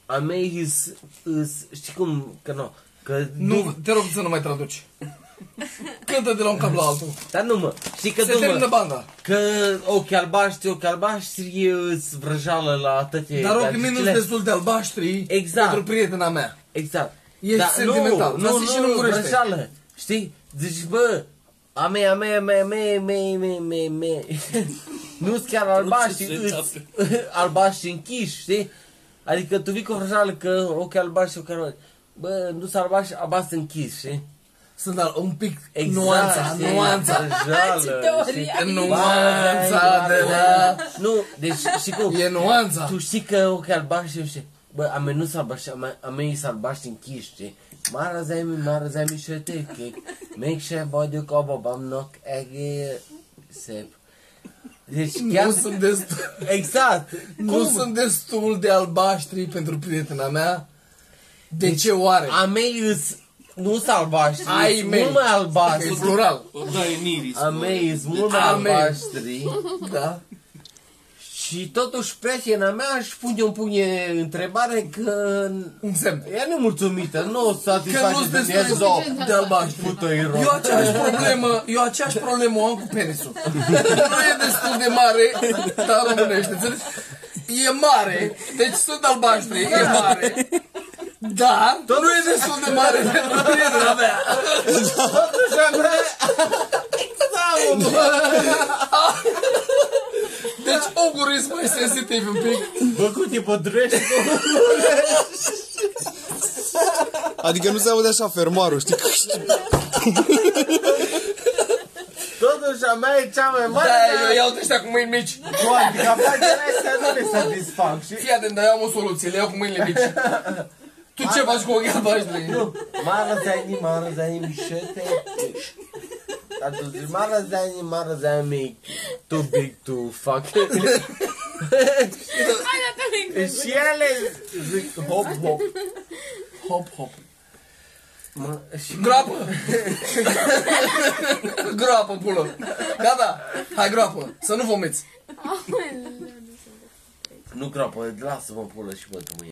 a mei știi cum, că nu, că nu, te rog să nu mai traduci. Cântă de la un cap la altul. Dar nu mă, știi că se termină banda. Că ochii albaștri îți vrăjală la toate. Dar ochii mei nu sunt destul de albaștri pentru prietena mea. Exact. Ești sentimental. Nu, vrăjală. Știi? Zici, bă, a mea. Nu-s chiar albaștri închiși, știi? Adică tu vii cu o vrăjală că ochii albaștri, bă, nu sunt albaștri închiși, știi? Sunt un pic nuanța de la... Nu, deci știi cum? E nuanța. Tu știi că ochii albaștri, știi? Bă, a mei nu sunt albaștri, a mei sunt albaștri închiși, știi? Marazami șeteke, make sure body cobo bam knock egg sep. Deci chiar... Nu sunt destul... Exact. Nu sunt destul de albaștri pentru prietena mea. De ce oare? A mei nu sunt albaștri, ai mei, mult mai albaștri. E plural. A mei sunt mult mai albaștri. Da. Și totuși prietena mea își pune întrebare că... E nemulțumită, nu satisface de destul de albaștri. Eu aceeași problemă o am cu penisul. Nu e destul de mare, dar românește, înțelegi? E mare, deci sunt albaștri, e mare. Dar nu e destul de mare pentru prietena mea. Totuși a mea... Deci ogurismul e sensitiv un pic. Bă, cum te pădurești? Adică nu se aude așa fermoarul, știi? Totuși a mea e cea mai mare. Da, eu iau ăștia cu mâini mici. Adică afacerea astea nu le satisfac, știi? Fii atent, dar eu am o soluție, le iau cu mâinile mici. Tu ce faci cu ochii albaștri? Nu, marazani mișete. Dar tu zici, marazani too big to fuck. Și ele zic hop. Hop. Groapă! Groapă, pulă! Gata! Hai, groapă! Să nu vomiți! Nu groapă, lasă-mă pulă și bă tu mâine.